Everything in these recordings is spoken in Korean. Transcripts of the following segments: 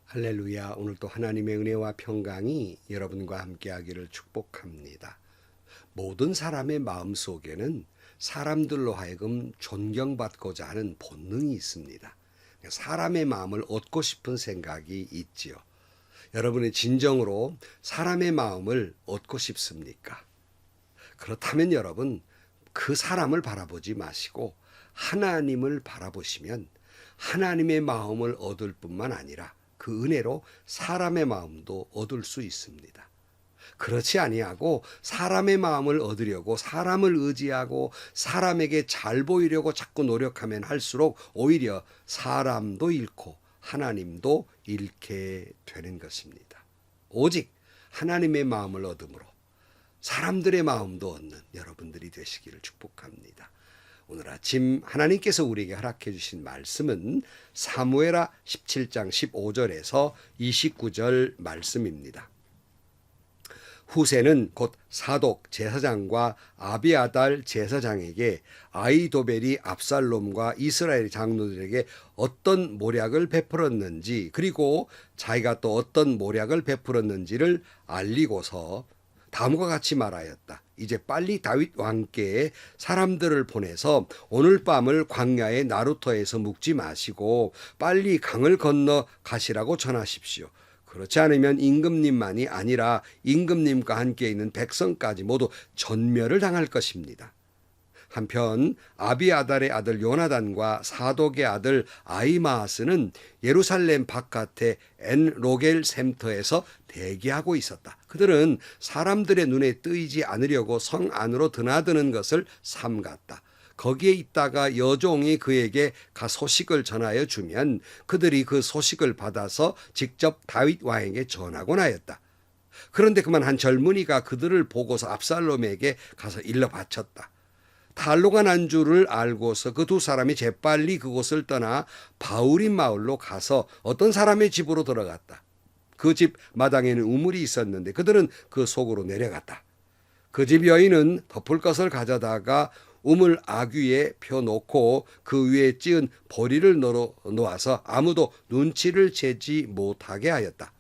할렐루야. 오늘도 하나님의 은혜와 평강이 여러분과 함께하기를 축복합니다. 모든 사람의 마음속에는 사람들로 하여금 존경받고자 하는 본능이 있습니다. 사람의 마음을 얻고 싶은 생각이 있지요. 여러분의 진정으로 사람의 마음을 얻고 싶습니까? 그렇다면 여러분, 그 사람을 바라보지 마시고 하나님을 바라보시면 하나님의 마음을 얻을 뿐만 아니라 그 은혜로 사람의 마음도 얻을 수 있습니다. 그렇지 아니하고 사람의 마음을 얻으려고 사람을 의지하고 사람에게 잘 보이려고 자꾸 노력하면 할수록 오히려 사람도 잃고 하나님도 잃게 되는 것입니다. 오직 하나님의 마음을 얻음으로 사람들의 마음도 얻는 여러분들이 되시기를 축복합니다. 오늘 아침 하나님께서 우리에게 허락해 주신 말씀은 사무엘하 17장 15절에서 29절 말씀입니다. 후세는 곧 사독 제사장과 아비아달 제사장에게 아히도벨이 압살롬과 이스라엘 장로들에게 어떤 모략을 베풀었는지, 그리고 자기가 또 어떤 모략을 베풀었는지를 알리고서 다음과 같이 말하였다. 이제 빨리 다윗 왕께 사람들을 보내서 오늘 밤을 광야의 나루터에서 묵지 마시고 빨리 강을 건너 가시라고 전하십시오. 그렇지 않으면 임금님만이 아니라 임금님과 함께 있는 백성까지 모두 전멸을 당할 것입니다. 한편 아비아달의 아들 요나단과 사독의 아들 아히마아스는 예루살렘 바깥의 엔로겔 샘터에서 대기하고 있었다. 그들은 사람들의 눈에 뜨이지 않으려고 성 안으로 드나드는 것을 삼갔다. 거기에 있다가 여종이 그에게 가 소식을 전하여 주면 그들이 그 소식을 받아서 직접 다윗 왕에게 전하곤 하였다. 그런데 그만 한 젊은이가 그들을 보고서 압살롬에게 가서 일러 바쳤다. 탈로가 난 줄을 알고서 그 두 사람이 재빨리 그곳을 떠나 바울임 마을로 가서 어떤 사람의 집으로 들어갔다. 그 집 마당에는 우물이 있었는데 그들은 그 속으로 내려갔다. 그 집 여인은 덮을 것을 가져다가 우물 아귀에 펴놓고 그 위에 찌은 보리를 놓아서 아무도 눈치를 채지 못하게 하였다.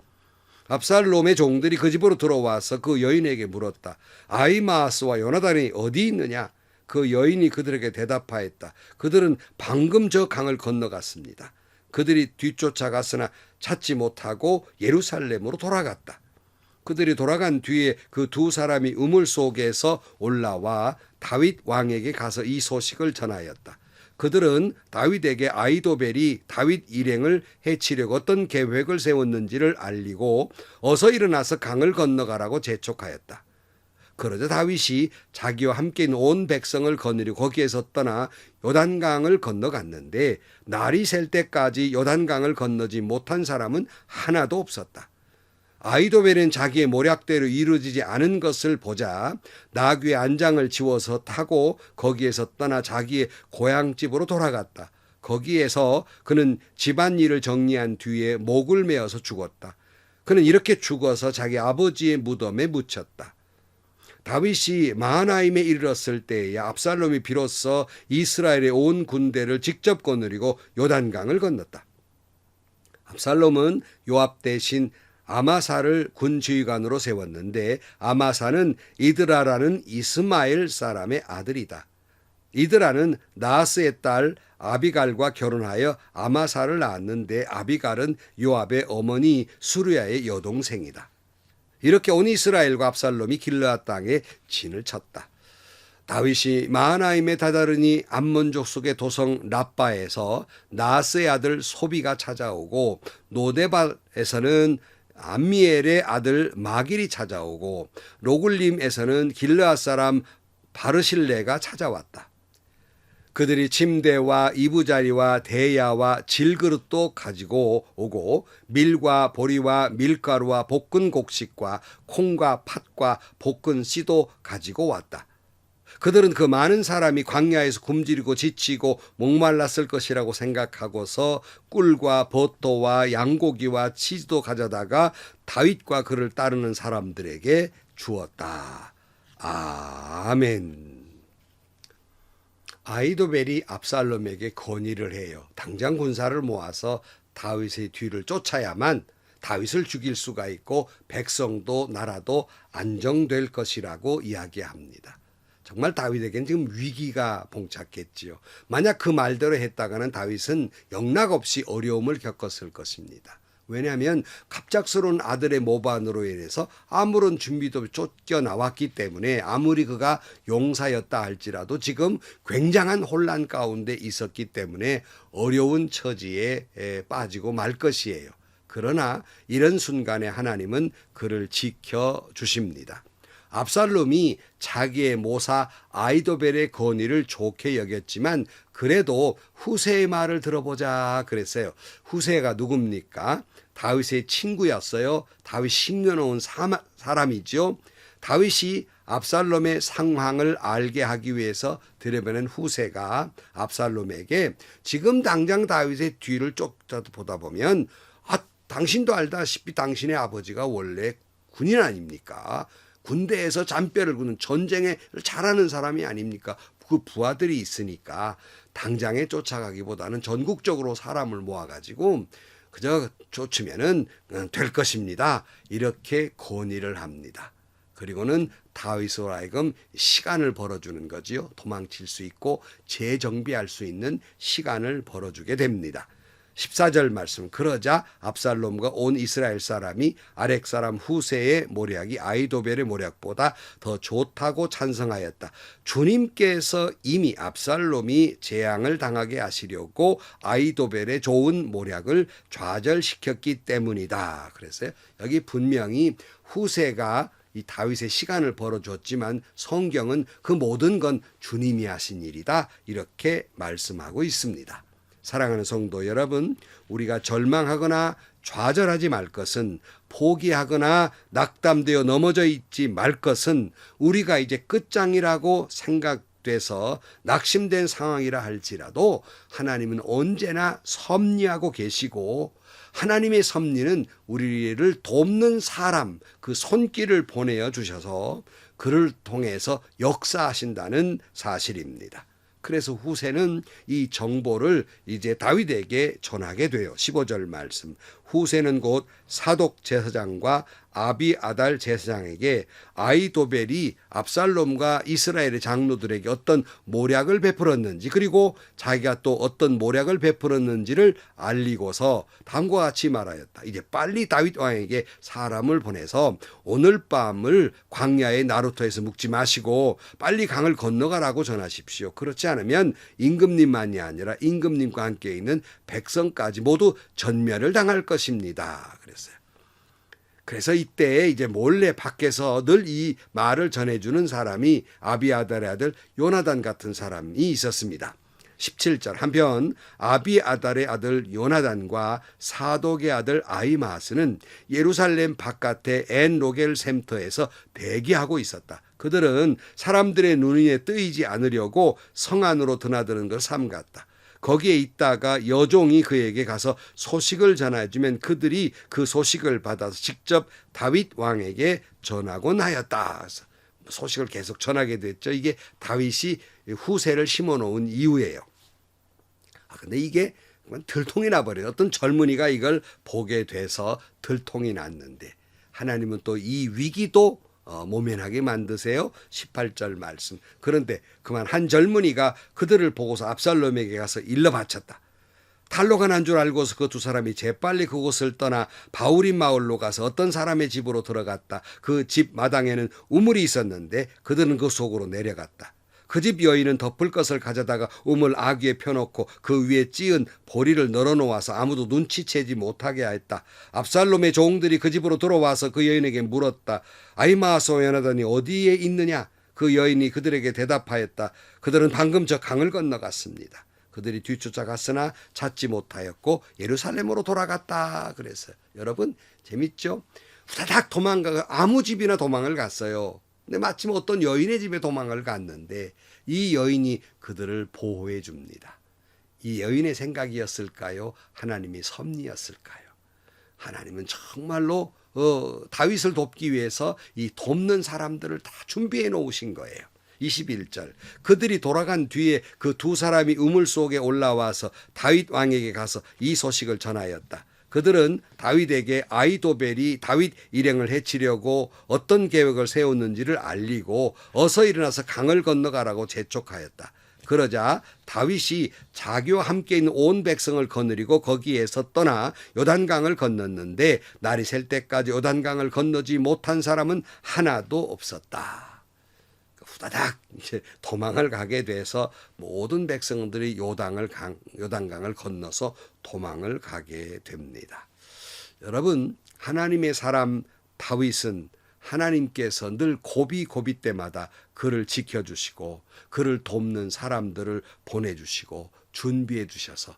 압살롬의 종들이 그 집으로 들어와서 그 여인에게 물었다. 아히마아스와 요나단이 어디 있느냐? 그 여인이 그들에게 대답하였다. 그들은 방금 저 강을 건너갔습니다. 그들이 뒤쫓아갔으나 찾지 못하고 예루살렘으로 돌아갔다. 그들이 돌아간 뒤에 그 두 사람이 우물 속에서 올라와 다윗 왕에게 가서 이 소식을 전하였다. 그들은 다윗에게 아히도벨이 다윗 일행을 해치려고 어떤 계획을 세웠는지를 알리고 어서 일어나서 강을 건너가라고 재촉하였다. 그러자 다윗이 자기와 함께 있는 온 백성을 거느리고 거기에서 떠나 요단강을 건너갔는데 날이 셀 때까지 요단강을 건너지 못한 사람은 하나도 없었다. 아히도벨은 자기의 모략대로 이루어지지 않은 것을 보자 나귀의 안장을 지워서 타고 거기에서 떠나 자기의 고향집으로 돌아갔다. 거기에서 그는 집안일을 정리한 뒤에 목을 메어서 죽었다. 그는 이렇게 죽어서 자기 아버지의 무덤에 묻혔다. 다윗이 마하나임에 이르렀을 때에 압살롬이 비로소 이스라엘의 온 군대를 직접 거느리고 요단강을 건넜다. 압살롬은 요압 대신 아마사를 군지휘관으로 세웠는데 아마사는 이드라라는 이스마엘 사람의 아들이다. 이드라는 나하스의 딸 아비갈과 결혼하여 아마사를 낳았는데 아비갈은 요압의 어머니 수르야의 여동생이다. 이렇게 온 이스라엘과 압살롬이 길르앗 땅에 진을 쳤다. 다윗이 마하나임에 다다르니 암몬족 속의 도성 라빠에서 나하스의 아들 소비가 찾아오고 노데발에서는 암미엘의 아들 마길이 찾아오고 로굴림에서는 길르앗 사람 바르실레가 찾아왔다. 그들이 침대와 이부자리와 대야와 질그릇도 가지고 오고 밀과 보리와 밀가루와 볶은 곡식과 콩과 팥과 볶은 씨도 가지고 왔다. 그들은 그 많은 사람이 광야에서 굶주리고 지치고 목말랐을 것이라고 생각하고서 꿀과 버터와 양고기와 치즈도 가져다가 다윗과 그를 따르는 사람들에게 주었다. 아멘. 아히도벨이 압살롬에게 건의를 해요. 당장 군사를 모아서 다윗의 뒤를 쫓아야만 다윗을 죽일 수가 있고 백성도 나라도 안정될 것이라고 이야기합니다. 정말 다윗에겐 지금 위기가 봉착했지요. 만약 그 말대로 했다가는 다윗은 영락없이 어려움을 겪었을 것입니다. 왜냐하면 갑작스러운 아들의 모반으로 인해서 아무런 준비도 없이 쫓겨나왔기 때문에 아무리 그가 용사였다 할지라도 지금 굉장한 혼란 가운데 있었기 때문에 어려운 처지에 빠지고 말 것이에요. 그러나 이런 순간에 하나님은 그를 지켜주십니다. 압살롬이 자기의 모사 아이도벨의 건의를 좋게 여겼지만 그래도 후세의 말을 들어보자 그랬어요. 후세가 누굽니까? 다윗의 친구였어요. 다윗 싱겨놓은 사람이죠. 다윗이 압살롬의 상황을 알게 하기 위해서 들여보낸 후세가 압살롬에게 지금 당장 다윗의 뒤를 쫓아보다 보면 당신도 알다시피 당신의 아버지가 원래 군인 아닙니까? 군대에서 잔뼈를 굽는 전쟁에 잘하는 사람이 아닙니까? 그 부하들이 있으니까 당장에 쫓아가기보다는 전국적으로 사람을 모아가지고 그저 쫓으면은 될 것입니다. 이렇게 건의를 합니다. 그리고는 다윗으로 하여금 시간을 벌어주는 거지요. 도망칠 수 있고 재정비할 수 있는 시간을 벌어주게 됩니다. 14절 말씀. 그러자 압살롬과 온 이스라엘 사람이 아렉 사람 후세의 모략이 아이도벨의 모략보다 더 좋다고 찬성하였다. 주님께서 이미 압살롬이 재앙을 당하게 하시려고 아이도벨의 좋은 모략을 좌절시켰기 때문이다. 그랬어요. 여기 분명히 후세가 이 다윗의 시간을 벌어줬지만 성경은 그 모든 건 주님이 하신 일이다. 이렇게 말씀하고 있습니다. 사랑하는 성도 여러분, 우리가 절망하거나 좌절하지 말 것은, 포기하거나 낙담되어 넘어져 있지 말 것은 우리가 이제 끝장이라고 생각돼서 낙심된 상황이라 할지라도 하나님은 언제나 섭리하고 계시고 하나님의 섭리는 우리를 돕는 사람, 그 손길을 보내어 주셔서 그를 통해서 역사하신다는 사실입니다. 그래서 후세는 이 정보를 이제 다윗에게 전하게 돼요. 15절 말씀. 후세는 곧 사독 제사장과 아비아달 제사장에게 아이도벨이 압살롬과 이스라엘의 장로들에게 어떤 모략을 베풀었는지, 그리고 자기가 또 어떤 모략을 베풀었는지를 알리고서 다음과 같이 말하였다. 이제 빨리 다윗 왕에게 사람을 보내서 오늘 밤을 광야의 나루터에서 묵지 마시고 빨리 강을 건너가라고 전하십시오. 그렇지 않으면 임금님만이 아니라 임금님과 함께 있는 백성까지 모두 전멸을 당할 것입니다. 그랬어요. 그래서 이때 이제 몰래 밖에서 늘 이 말을 전해주는 사람이 아비아달의 아들 요나단 같은 사람이 있었습니다. 17절. 한편 아비아달의 아들 요나단과 사독의 아들 아히마스는 예루살렘 바깥의 엔 로겔 샘터에서 대기하고 있었다. 그들은 사람들의 눈에 뜨이지 않으려고 성 안으로 드나드는 걸 삼갔다. 거기에 있다가 여종이 그에게 가서 소식을 전해주면 그들이 그 소식을 받아서 직접 다윗 왕에게 전하곤 하였다. 소식을 계속 전하게 됐죠. 이게 다윗이 후세를 심어놓은 이유예요. 근데 이게 들통이 나버려요. 어떤 젊은이가 이걸 보게 돼서 들통이 났는데 하나님은 또 이 위기도 모면하게 만드세요. 18절 말씀. 그런데 그만 한 젊은이가 그들을 보고서 압살롬에게 가서 일러 바쳤다. 탈로가 난 줄 알고서 그 두 사람이 재빨리 그곳을 떠나 바울인 마을로 가서 어떤 사람의 집으로 들어갔다. 그 집 마당에는 우물이 있었는데 그들은 그 속으로 내려갔다. 그 집 여인은 덮을 것을 가져다가 우물 아귀에 펴놓고 그 위에 찌은 보리를 널어놓아서 아무도 눈치채지 못하게 하였다. 압살롬의 종들이 그 집으로 들어와서 그 여인에게 물었다. 아히마아스 요나단이 어디에 있느냐? 그 여인이 그들에게 대답하였다. 그들은 방금 저 강을 건너갔습니다. 그들이 뒤쫓아갔으나 찾지 못하였고 예루살렘으로 돌아갔다. 그랬어요. 여러분 재밌죠? 후다닥 도망가고 아무 집이나 도망을 갔어요. 근데 마침 어떤 여인의 집에 도망을 갔는데 이 여인이 그들을 보호해 줍니다. 이 여인의 생각이었을까요? 하나님의 섭리였을까요? 하나님은 정말로 다윗을 돕기 위해서 이 돕는 사람들을 다 준비해 놓으신 거예요. 21절. 그들이 돌아간 뒤에 그 두 사람이 우물 속에 올라와서 다윗 왕에게 가서 이 소식을 전하였다. 그들은 다윗에게 아히도벨이 다윗 일행을 해치려고 어떤 계획을 세웠는지를 알리고 어서 일어나서 강을 건너가라고 재촉하였다. 그러자 다윗이 자기와 함께 있는 온 백성을 거느리고 거기에서 떠나 요단강을 건넜는데 날이 셀 때까지 요단강을 건너지 못한 사람은 하나도 없었다. 후다닥 이제 도망을 가게 돼서 모든 백성들이 요단강을 건너서 도망을 가게 됩니다. 여러분, 하나님의 사람 다윗은 하나님께서 늘 고비 때마다 그를 지켜주시고 그를 돕는 사람들을 보내주시고 준비해 주셔서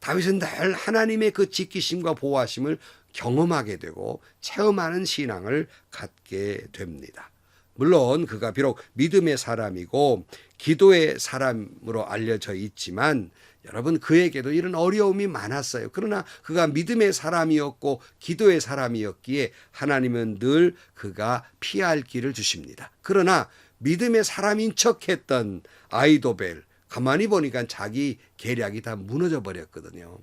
다윗은 늘 하나님의 그 지키심과 보호하심을 경험하게 되고 체험하는 신앙을 갖게 됩니다. 물론 그가 비록 믿음의 사람이고 기도의 사람으로 알려져 있지만 여러분, 그에게도 이런 어려움이 많았어요. 그러나 그가 믿음의 사람이었고 기도의 사람이었기에 하나님은 늘 그가 피할 길을 주십니다. 그러나 믿음의 사람인 척했던 아히도벨, 가만히 보니까 자기 계략이 다 무너져 버렸거든요.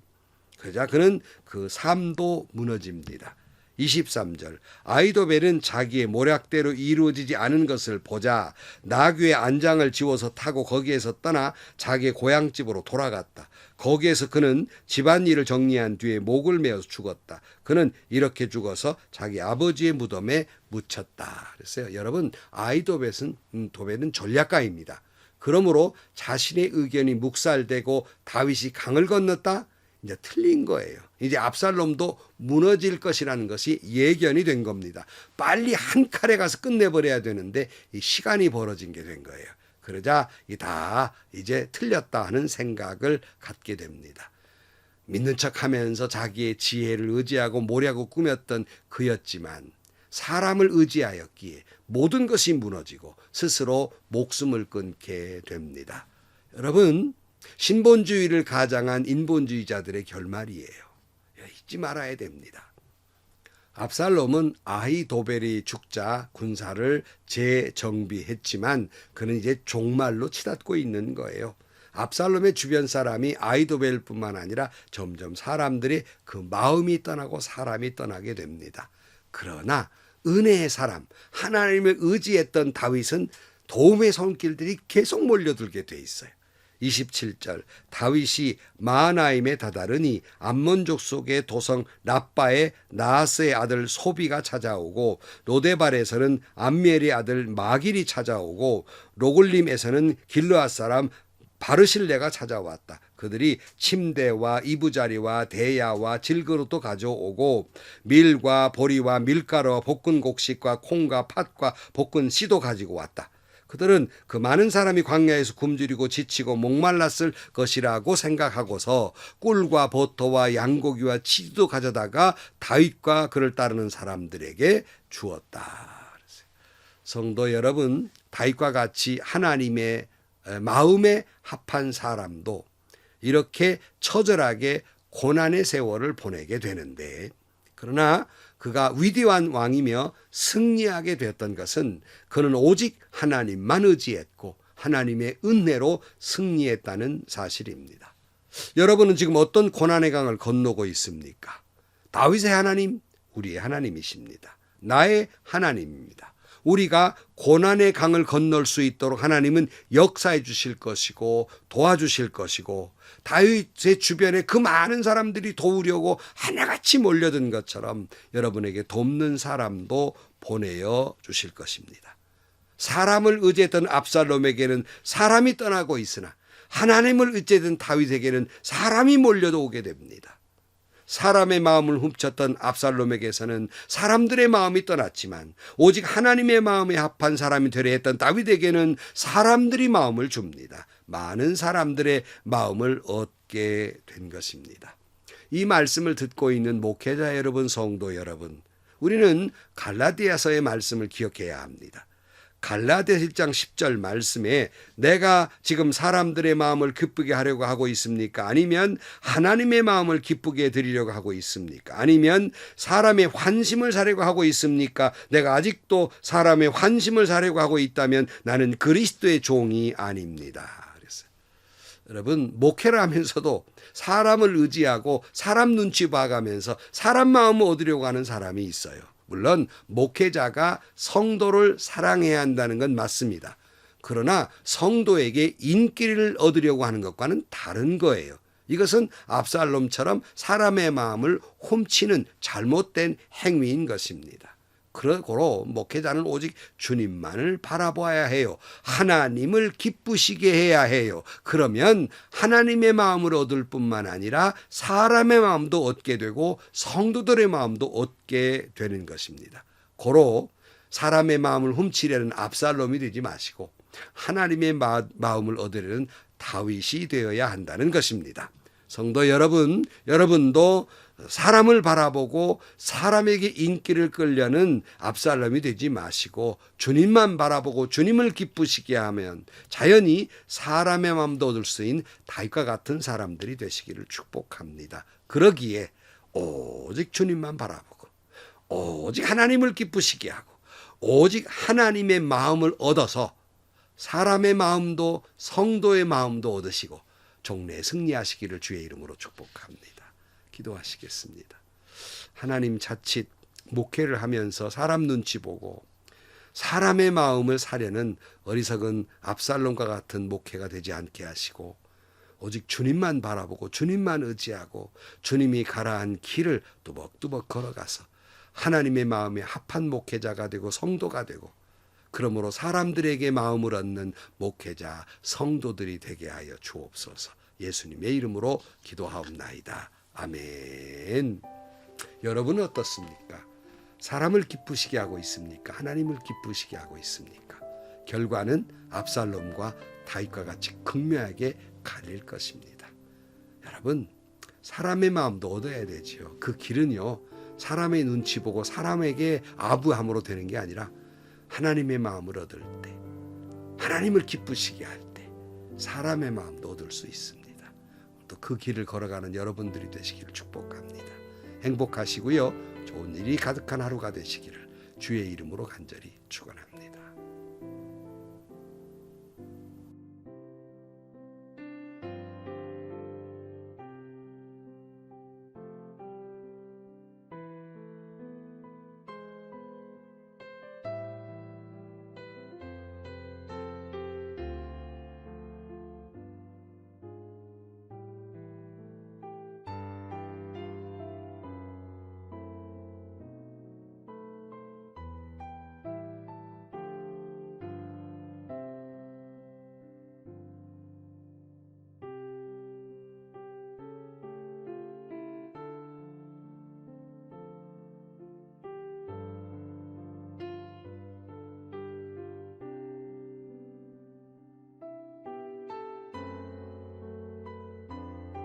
그러자 그는 그 삶도 무너집니다. 23절, 아히도벨은 자기의 모략대로 이루어지지 않은 것을 보자 나귀의 안장을 지워서 타고 거기에서 떠나 자기의 고향집으로 돌아갔다. 거기에서 그는 집안일을 정리한 뒤에 목을 메어서 죽었다. 그는 이렇게 죽어서 자기 아버지의 무덤에 묻혔다. 그랬어요. 여러분, 아히도벨은 전략가입니다. 그러므로 자신의 의견이 묵살되고 다윗이 강을 건넜다? 이제 틀린 거예요. 이제 압살롬도 무너질 것이라는 것이 예견이 된 겁니다. 빨리 한 칼에 가서 끝내버려야 되는데 이 시간이 벌어진 게 된 거예요. 그러자 다 이제 틀렸다 하는 생각을 갖게 됩니다. 믿는 척하면서 자기의 지혜를 의지하고 모략을 꾸몄던 그였지만 사람을 의지하였기에 모든 것이 무너지고 스스로 목숨을 끊게 됩니다. 여러분, 신본주의를 가장한 인본주의자들의 결말이에요. 잊지 말아야 됩니다. 압살롬은 아히도벨이 죽자 군사를 재정비했지만 그는 이제 종말로 치닫고 있는 거예요. 압살롬의 주변 사람이 아히도벨뿐만 아니라 점점 사람들이 그 마음이 떠나고 사람이 떠나게 됩니다. 그러나 은혜의 사람, 하나님을 의지했던 다윗은 도움의 손길들이 계속 몰려들게 돼 있어요. 27절, 다윗이 마하나임에 다다르니 암몬족 속의 도성 라빠에 나하스의 아들 소비가 찾아오고 로데발에서는 암미엘의 아들 마길이 찾아오고 로글림에서는 길르앗 사람 바르실레가 찾아왔다. 그들이 침대와 이부자리와 대야와 질그릇도 가져오고 밀과 보리와 밀가루와 볶은 곡식과 콩과 팥과 볶은 씨도 가지고 왔다. 그들은 그 많은 사람이 광야에서 굶주리고 지치고 목말랐을 것이라고 생각하고서 꿀과 버터와 양고기와 치즈도 가져다가 다윗과 그를 따르는 사람들에게 주었다. 성도 여러분, 다윗과 같이 하나님의 마음에 합한 사람도 이렇게 처절하게 고난의 세월을 보내게 되는데, 그러나 그가 위대한 왕이며 승리하게 되었던 것은 그는 오직 하나님만 의지했고 하나님의 은혜로 승리했다는 사실입니다. 여러분은 지금 어떤 고난의 강을 건너고 있습니까? 다윗의 하나님, 우리의 하나님이십니다. 나의 하나님입니다. 우리가 고난의 강을 건널 수 있도록 하나님은 역사해 주실 것이고 도와주실 것이고, 다윗의 주변에 그 많은 사람들이 도우려고 하나같이 몰려든 것처럼 여러분에게 돕는 사람도 보내어 주실 것입니다. 사람을 의지했던 압살롬에게는 사람이 떠나고 있으나 하나님을 의지했던 다윗에게는 사람이 몰려도 오게 됩니다. 사람의 마음을 훔쳤던 압살롬에게서는 사람들의 마음이 떠났지만 오직 하나님의 마음에 합한 사람이 되려 했던 다윗에게는 사람들이 마음을 줍니다. 많은 사람들의 마음을 얻게 된 것입니다. 이 말씀을 듣고 있는 목회자 여러분, 성도 여러분, 우리는 갈라디아서의 말씀을 기억해야 합니다. 갈라디아서 1장 10절 말씀에 내가 지금 사람들의 마음을 기쁘게 하려고 하고 있습니까? 아니면 하나님의 마음을 기쁘게 드리려고 하고 있습니까? 아니면 사람의 환심을 사려고 하고 있습니까? 내가 아직도 사람의 환심을 사려고 하고 있다면 나는 그리스도의 종이 아닙니다. 그랬어요. 여러분 목회를 하면서도 사람을 의지하고 사람 눈치 봐가면서 사람 마음을 얻으려고 하는 사람이 있어요. 물론 목회자가 성도를 사랑해야 한다는 건 맞습니다. 그러나 성도에게 인기를 얻으려고 하는 것과는 다른 거예요. 이것은 압살롬처럼 사람의 마음을 훔치는 잘못된 행위인 것입니다. 그러므로 목회자는 오직 주님만을 바라봐야 해요. 하나님을 기쁘시게 해야 해요. 그러면 하나님의 마음을 얻을 뿐만 아니라 사람의 마음도 얻게 되고 성도들의 마음도 얻게 되는 것입니다. 고로 사람의 마음을 훔치려는 압살롬이 되지 마시고 하나님의 마음을 얻으려는 다윗이 되어야 한다는 것입니다. 성도 여러분, 여러분도 사람을 바라보고 사람에게 인기를 끌려는 압살롬이 되지 마시고 주님만 바라보고 주님을 기쁘시게 하면 자연히 사람의 마음도 얻을 수 있는 다윗과 같은 사람들이 되시기를 축복합니다. 그러기에 오직 주님만 바라보고 오직 하나님을 기쁘시게 하고 오직 하나님의 마음을 얻어서 사람의 마음도 성도의 마음도 얻으시고 종래에 승리하시기를 주의 이름으로 축복합니다. 기도하시겠습니다. 하나님, 자칫 목회를 하면서 사람 눈치 보고 사람의 마음을 사려는 어리석은 압살롬과 같은 목회가 되지 않게 하시고 오직 주님만 바라보고 주님만 의지하고 주님이 가라한 길을 뚜벅뚜벅 걸어가서 하나님의 마음에 합한 목회자가 되고 성도가 되고 그러므로 사람들에게 마음을 얻는 목회자, 성도들이 되게 하여 주옵소서. 예수님의 이름으로 기도하옵나이다. 아멘. 여러분은 어떻습니까? 사람을 기쁘시게 하고 있습니까? 하나님을 기쁘시게 하고 있습니까? 결과는 압살롬과 다윗과 같이 극명하게 갈릴 것입니다. 여러분, 사람의 마음도 얻어야 되지요. 그 길은요, 사람의 눈치 보고 사람에게 아부함으로 되는 게 아니라 하나님의 마음을 얻을 때, 하나님을 기쁘시게 할 때 사람의 마음도 얻을 수 있습니다. 또 그 길을 걸어가는 여러분들이 되시기를 축복합니다. 행복하시고요. 좋은 일이 가득한 하루가 되시기를 주의 이름으로 간절히 축원합니다.